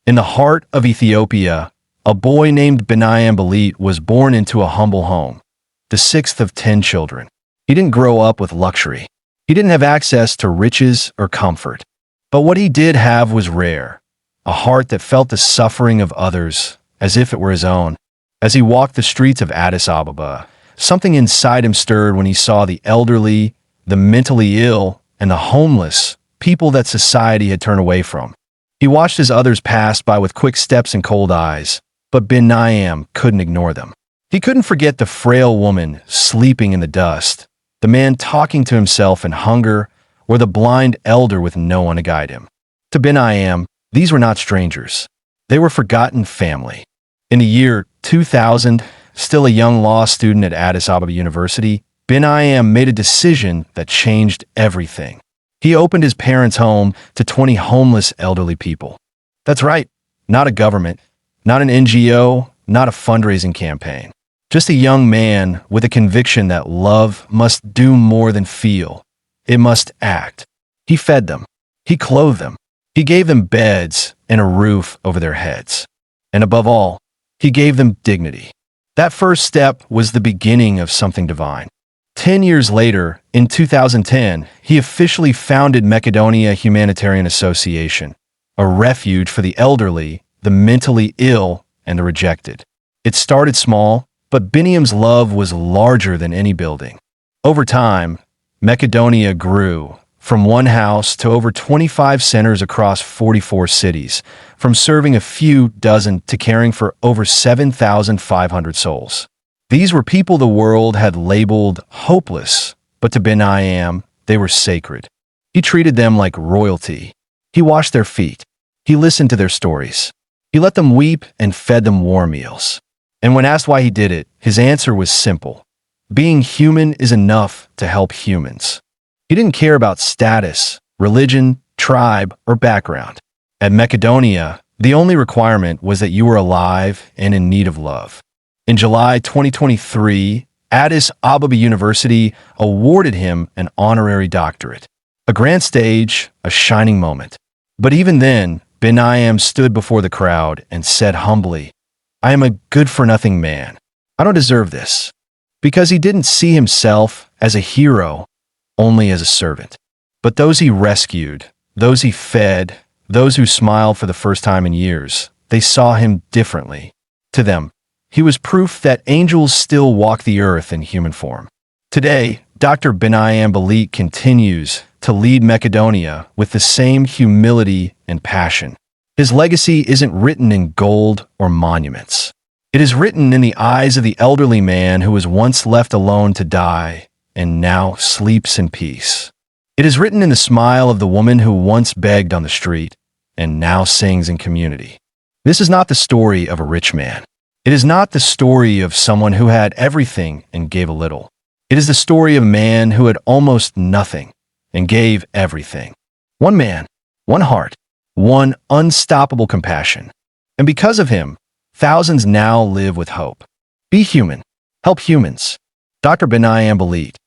In the heart of Ethiopia, a boy named Biniyam Belete was born into a humble home, the sixth of 10 children. He didn't grow up with luxury. He didn't have access to riches or comfort. But what he did have was rare, a heart that felt the suffering of others as if it were his own. As he walked the streets of Addis Ababa, something inside him stirred when he saw the elderly, the mentally ill, and the homeless, people that society had turned away from. He watched as others passed by with quick steps and cold eyes, but Biniyam couldn't ignore them. He couldn't forget the frail woman sleeping in the dust, the man talking to himself in hunger, or the blind elder with no one to guide him. To Biniyam, these were not strangers. They were forgotten family. In the year 2000, still a young law student at Addis Ababa University, Biniyam made a decision that changed everything. He opened his parents' home to 20 homeless elderly people. That's right, not a government, not an NGO, not a fundraising campaign. Just a young man with a conviction that love must do more than feel. It must act. He fed them. He clothed them. He gave them beds and a roof over their heads. And above all, he gave them dignity. That first step was the beginning of something divine. 10 years later, in 2010, he officially founded Mekedonia Humanitarian Association, a refuge for the elderly, the mentally ill, and the rejected. It started small, but Biniyam's love was larger than any building. Over time, Mekedonia grew from one house to over 25 centers across 44 cities, from serving a few dozen to caring for over 7,500 souls. These were people the world had labeled hopeless, but to Biniyam, they were sacred. He treated them like royalty. He washed their feet. He listened to their stories. He let them weep and fed them warm meals. And when asked why he did it, his answer was simple. Being human is enough to help humans. He didn't care about status, religion, tribe, or background. At Mekedonia, the only requirement was that you were alive and in need of love. In July 2023, Addis Ababa University awarded him an honorary doctorate. A grand stage, a shining moment. But even then, Biniyam stood before the crowd and said humbly, "I am a good-for-nothing man. I don't deserve this." Because he didn't see himself as a hero, only as a servant. But those he rescued, those he fed, those who smiled for the first time in years, they saw him differently. To them, he was proof that angels still walk the earth in human form. Today, Dr. Biniyam Belete continues to lead Mekedonia with the same humility and passion. His legacy isn't written in gold or monuments. It is written in the eyes of the elderly man who was once left alone to die and now sleeps in peace. It is written in the smile of the woman who once begged on the street and now sings in community. This is not the story of a rich man. It is not the story of someone who had everything and gave a little. It is the story of a man who had almost nothing and gave everything. One man, one heart, one unstoppable compassion. And because of him, thousands now live with hope. Be human. Help humans. Dr. Biniyam Belete.